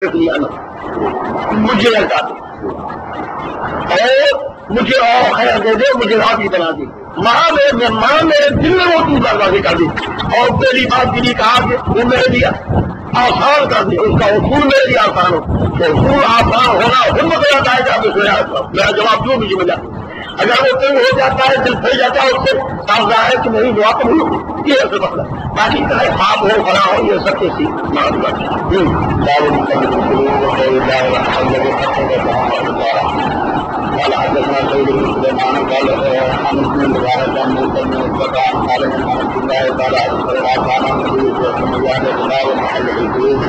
مجھے لگا دے اور مجھے اور خیر دے دے، مجھے راضی بنا دے۔ ماں میرے دل میں وہ چیز راضی کر دی اور پہلی بات کے لیے کہا کہ وہ میرے لیے آسان کر دے، اس کا اصول میرے لیے آسان ہو۔ تو اصول آسان ہونا ہمت جاتا ہے کہ آپ میرا جواب جو مجھے ملا، اگر وہ کہیں ہو جاتا ہے دل پھیل جاتا ہے، اس سے سامنا ہے کہ نہیں دعا تو نہیں ہوتی، یہ ایسے مسئلہ باقی خواب ہو فلاں ہو یہ سب کیسی معلومات قال حدثنا سيد بن سليمان قال عن مسلم مبارك عن موسى بن عقبة عن سالم بن عبد الله قال حدثنا عن النبي صلى الله عليه وسلم محل الحدود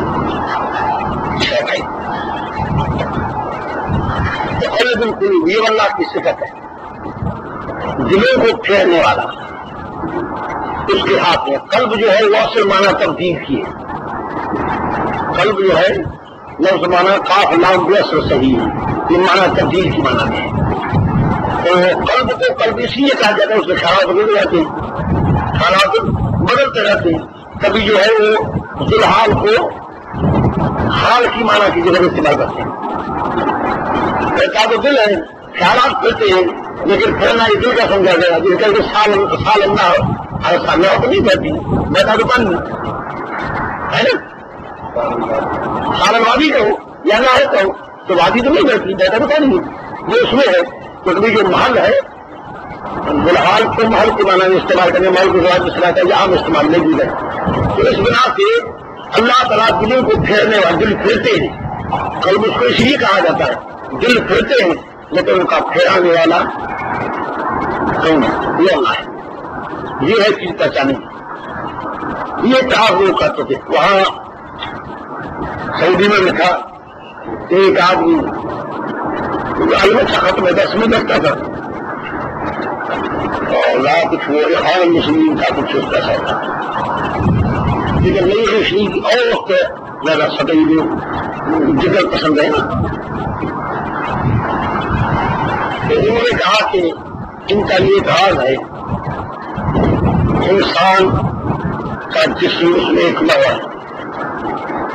قلب القلوب، یہ اللہ کی صفت ہے، دلوں کو پھیرنے والا، اس کے ہاتھ میں قلب جو ہے لفظ معنی تبدیل کیے، قلب جو ہے لفظ معنی کاف لام بیسر صحیح، یہ معنی تبدیل کی معنی ہے۔ تو قلب کو قلب اس لیے کہا جاتا ہے، اس میں خیالات بدلتے رہتے ہیں، حالات بدلتے رہتے ہیں، کبھی جو ہے وہ ذوالحال کو حال کی معنی کی جگہ استعمال کرتے ہیں۔ ایسا تو دل ہے، خیالات پھرتے ہیں، لیکن پھرنا یہ دل کا سمجھا گیا، جن کا سال اللہ سامنے تو نہیں بہتی، بیٹھا تو بند ہے نا، سالن وادی کہو یا نہ ہے کہو تو وادی تو نہیں بیٹھتی، بیٹھا تو نہیں، یہ اس میں ہے۔ تو کبھی جو محل ہے ذوالحال کو محل کے معنی میں استعمال کرنے، محل کو ذرا استعمال کرنے عام استعمال نہیں دی جائے، تو اس بنا سے اللہ تعالیٰ دلوں کو پھیرنے والا، دل پھرتے ہیں، قلب اس کو اس لیے کہا جاتا ہے، دل پھرتے ہیں لیکن ان کا پھیرانے والا کون ہے؟ یہ اللہ ہے، یہ ہے چیز پہچانے، یہ اتحاد وہ کرتے تھے۔ وہاں سعودی میں لکھا ایک آدمی اچھا ختم ہے 10 منٹ لگتا تھا اور نہ کچھ وہ اخوان المسلمین کا کچھ اس کا تھا، لیکن نہیں روشنی کی اور وقت زیادہ سطحی جو ذکر پسند ہے نا، تو انہوں نے کہا کہ ان کا یہ اتحاد ہے، انسان کا جسم اس میں ایک لوا ہے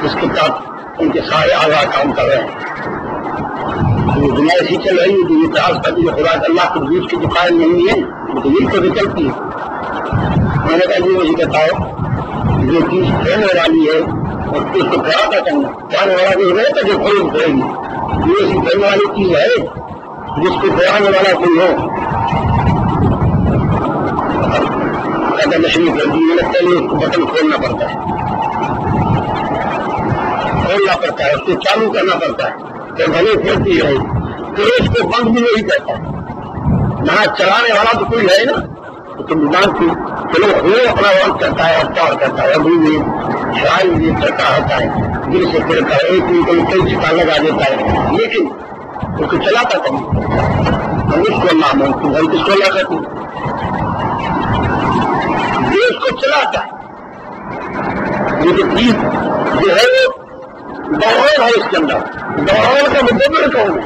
جس کے تحت ان کے سارے اعضاء کام کر رہے ہیں، دنیا ایسی چل رہی ہے جو یہ اتحاد کرتی ہے خدا اللہ کے وجود کی جو قائم نہیں ہے وہ تو یہی کبھی چلتی ہے۔ میں نے کہا یہ مجھے بتاؤ جو چیز پھیلنے والی ہے اور اس کو پھیلا کر کرنا پھیلانے والا جو رہے تو جو کھول پھیلے گی، یہ ایسی پھیلنے والی چیز ہے جس کو پھیلانے والا کوئی ہو، مشین کرتی ہے پہلے اس کو بٹن کھولنا پڑتا ہے، اس کو چالو کرنا پڑتا ہے، پھر بھلے پھرتی ہے پھر اس کو بند بھی نہیں کرتا ہے، نہ چلانے والا تو کوئی ہے نا، تو نظام کی چلو وہ اپنا وقت کرتا ہے، افطار کرتا ہے، ابھی بھی شرائع بھی کرتا ہوتا ہے، دل سے پھرتا ہے، ایک کئی چکا لگا دیتا ہے، لیکن اس کو چلاتا کم، ہم اس کو اللہ مانگتے ہیں، کس کو اللہ کرتے ہیں، اس کو چلاتا ہے، لیکن چیز جو ہے وہ دوران ہے، اس کے اندر دوران کا مدبر کون ہے؟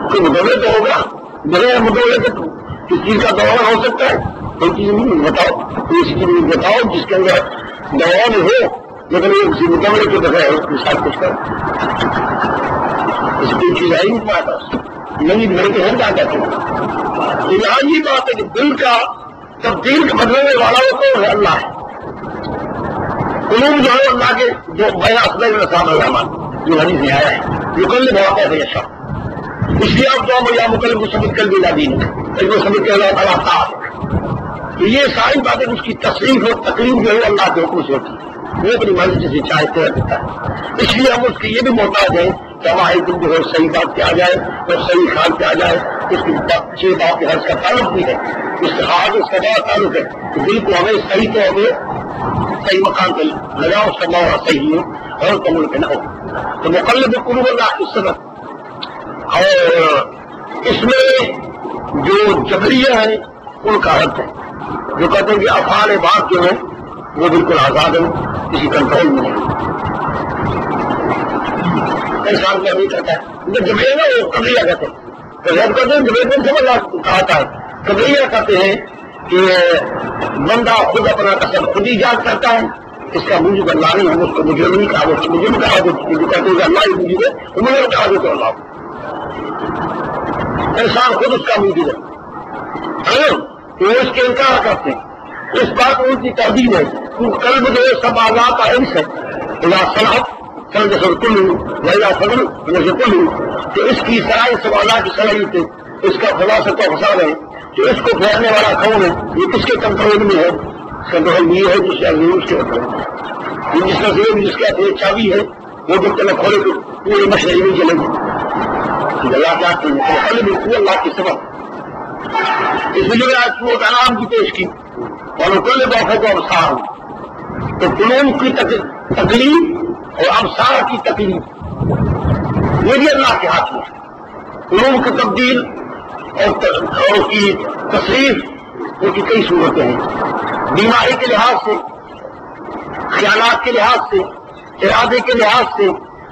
کوئی مدبر تو ہوگا، بغیر مدبر تو کس چیز کا دوران ہو سکتا ہے؟ کوئی چیز نہیں بتاؤ، کوئی چیز بتاؤ جس کے اندر دوران ہو لیکن وہ کسی مدبر کے بغیر مثال کچھ کر اس کوئی چیز آئی نہیں پاتا، نہیں بھر کے ہم کیا کہتے ہیں۔ تو یہاں یہ بات ہے کہ دل کا تبدیل بدلنے والا وہ کون ہے؟ اللہ ہے۔ قلوب جو ہے اللہ کے جو بیان اصل رسام الرحمان جو حدیث میں آیا ہے مقلب واقع ہے یشاء، اس لیے آپ دعا یا مقلب کو سمجھ کر بھی دین ایک وہ سمجھ کے اللہ تعالیٰ تعالیٰ، تو یہ ساری باتیں اس کی تصریف اور تقریب جو ہے اللہ کے حکم سے ہوتی ہے، وہ اپنی مرضی سے چاہتے دیتا ہے، اس لیے ہم اس کے یہ بھی محتاج ہیں کہ ہمارے دل جو ہے صحیح بات پہ آ جائے اور صحیح خیال پہ آ جائے، اس کی اچھی بات کے حرض کا تعلق بھی ہے، استخاص اس کا بڑا تعلق ہے کہ دل کو ہمیں صحیح تو ہمیں صحیح مقام پہ لگاؤ، اس کا ماحول صحیح ہو اور کمل پہ نہ ہو، تو مقلب قلوب اللہ کی صدق۔ اور اس میں جو جبریہ ہے ان کا حد ہے، جو کہتے ہیں کہ افعال بات جو ہے وہ بالکل آزاد ہے، کسی کنٹرول میں نہیں، انسان کا نہیں کرتا ہے، جبریہ نا وہ قبلیہ کہتے ہیں، تو جب کہتے ہیں جبریہ سے اللہ کہتا ہے، قبلیہ کہتے ہیں کہ بندہ خود اپنا کسب خود ایجاد کرتا ہے، اس کا موجود اللہ نہیں، ہم اس کو مجھے نہیں کہا، اس کو مجھے نہیں کہا دیتے جو کہتے ہیں کہ اللہ ہی موجود ہے وہ مجھے نہیں کہا دیتے اللہ کو. انسان خود اس کا موجود ہے تو اس کے انکار کرتے ہیں. اس بات ان کی تردید ہے. قلب جو ہے سب آزاد کا حص ہے. صلاحت سر جسر کل ویلا فضل جیسے کل تو اس کی سرائی سوالات کی صلاحیت ہے. اس کا خلاصہ تو فساد ہے کہ اس کو پھیرنے والا کون ہے، یہ کس کے کنٹرول میں ہے. کنٹرول یہ ہے جس کے کنٹرول جس کا ذریعہ جس کا چابی ہے وہ جب تک کھولے تو پورے مشرقی میں چلے گی. اللہ چاہتے ہیں قلب اللہ کی سبب. اس لیے آج وہ نام کی پیش کی اور کل بہت کو ابصار تو قلوب کی تکلیف اور ابصار کی تکلیف یہ بھی اللہ کے ہاتھ میں. قلوب کی تبدیل اور کی تصریف ان کی کئی صورتیں ہیں. بیماری کے لحاظ سے، خیالات کے لحاظ سے، ارادے کے لحاظ سے،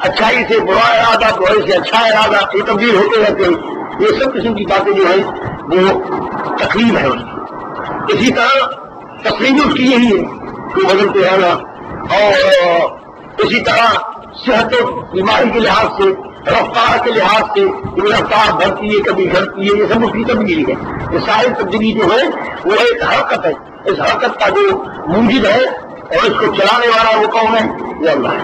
اچھائی سے برا ارادہ، برے سے اچھا ارادہ، یہ تبدیل ہوتے رہتے ہیں. یہ سب قسم کی باتیں جو ہیں وہ تکلیف ہے اس کی. اسی طرح تکلیف اس کی یہی ہے کہ بدلتے رہنا. اور اسی طرح صحت و بیماری کے لحاظ سے، رفتار کے لحاظ سے رفتار بڑھتی ہے کبھی گھٹتی ہے، یہ سب اس کی تبدیلی ہے. یہ ساری تبدیلی جو ہے وہ ایک حرکت ہے. اس حرکت کا جو موجد ہے اور اس کو چلانے والا وہ کون ہے؟ وہ اللہ ہے.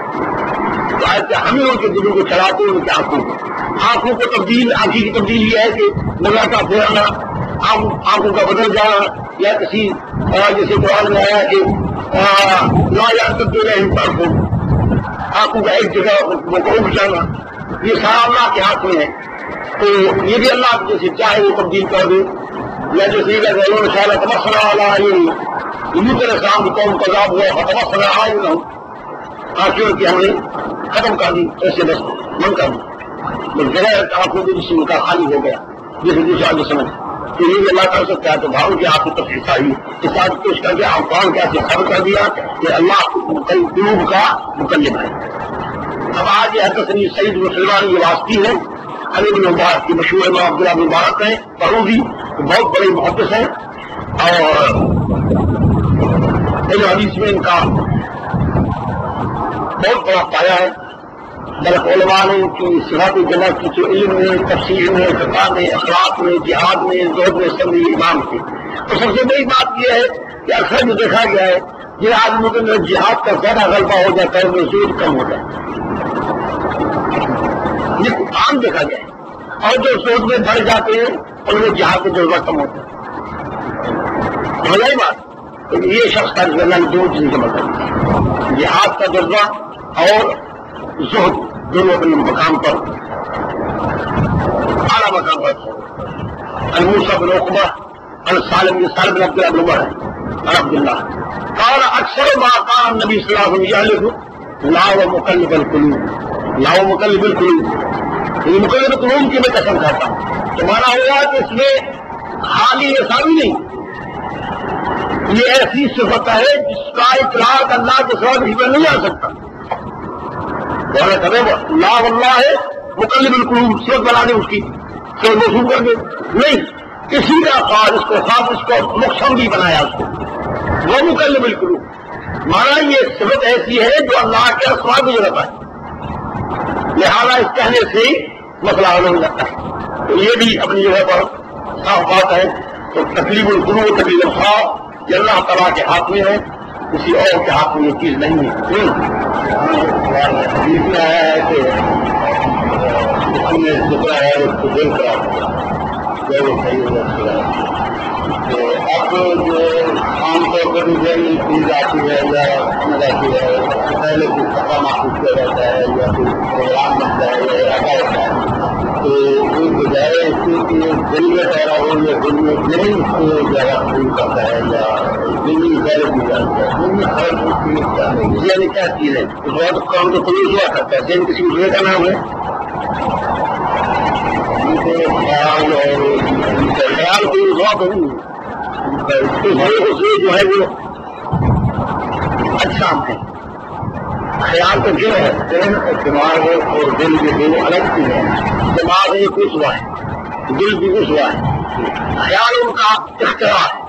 تو ہمیں ان کے دلوں کو چلاتے ہیں ان کی آنکھوں کو تبدیل. آنکھی کی تبدیل یہ ہے کہ نظر کا پھیرنا، آنکھوں کا بدل جانا، یا کسی جیسے قرآن میں آیا کہ لا یاد تبدیل ہے انسان کو آنکھوں کا ایک جگہ وہ جانا، یہ سارا اللہ کے ہاتھ میں ہے. تو یہ بھی اللہ جیسے چاہے وہ تبدیل کر دے. یا جیسے تمسنا والا انہیں طرح شام قوم تذاب ہوا تمسنا آئے نہ آنکھوں کی ہم نے ختم کر دی، ایسے بس من کر دی بغیر آنکھوں کے جسم کا خالی ہو گیا جیسے دوسرا آگے سمجھ. تو یہ اللہ کر سکتا ہے. تو بھاؤ کی آپ کو تفصیل چاہیے اس بات پیش کر کے آفان کیا سے خبر کر دیا کہ اللہ قلوب کا مکلم ہے. اب آج یہ حضرت سعید مسلمان یہ واسطی ہے علی بن مبارک کی مشہور امام عبداللہ بن مبارک ہیں پڑھوں بھی بہت بڑے محدث ہیں اور علم حدیث میں ان کا بہت بڑا پایا ہے. بلکہ علماء نے ان کی صفات جمع کی جو علم میں، تفسیر میں، فقہ میں، اخلاق میں، جہاد میں، زہد میں سب امام تھے. تو سب سے بڑی بات یہ ہے کہ اکثر جو دیکھا گیا ہے جن آدمیوں کے اندر جہاد کا زیادہ غلبہ ہو جاتا ہے وہ زود کم ہو جاتا ہے. یہ عام دیکھا گیا ہے. اور جو سوچ میں بڑھ جاتے ہیں ان میں جہاد کا جذبہ کم ہوتا ہے. بھلائی بات تو یہ شخص کا اللہ نے دو چیزیں جمع کر دی، جہاد کا جذبہ اور زہد دونوں اپنے مقام پر اعلیٰ مقام پر. الموسیٰ بن عقبہ سالم بن عبداللہ ہے عبداللہ قال اکثر ما قال النبی صلی اللہ علیہ وسلم لا ومقلب القلوب، لا ومقلب القلوب، یہ مقلب القلوب کی میں قسم کھاتا ہوں. تو مانا ہوا کہ اس میں خالی آسانی نہیں، یہ ایسی صفت ہے جس کا اطلاق اللہ کے سوا کسی پر نہیں آ سکتا. لا واللہ ہے مقلب القلوب، صفت بنا دے اس کی صفت موصوف کر دے نہیں، کسی کا خاص اس کو خاص اس کو مقسم بھی بنایا اس کو وہ مقلب القلوب. مانا یہ صفت ایسی ہے جو اللہ کے اسماء کی ضرورت ہے، لہذا اس کہنے سے ہی مسئلہ حل ہو جاتا ہے. تو یہ بھی اپنی جگہ پر صاف بات ہے. تو تقلیب القلوب تقلیب الخوف یہ اللہ تعالیٰ کے ہاتھ میں ہے، کسی اور کے ہاتھ میں یہ چیز نہیں ہے. اتنا ہے کہ جتنا ہے اس کو دل کرا صحیح ہو جاتا. تو اب جو عام طور پر ذہنی چیز آتی ہے یا سمجھ آتی ہے پہلے کچھ پتہ محسوس کیا جاتا ہے یا کوئی پروگرام بنتا ہے یا ارادہ ہوتا ہے تو اس بجائے اس کی دل میں پیدا ہو یا دل میں ذہن اس کو زیادہ قبول کرتا ہے یا دل میں زیادہ دی جاتا ہے دل میں فرق یعنی کیا چیز ہے. اس وقت کام تو خلوص ہوا کرتا ہے. ذہن کسی دوسرے کا نام ہے، خیال کوئی ضوابط نہیں ہے. جو ہے وہ اجسام ہے. خیال تو جو ہے ذہن اور دماغ اور دل کے دونوں الگ چیزیں ہیں. دماغ ایک اس ہوا ہے، دل بھی اس ہوا ہے. خیال ان کا اختراع ہے.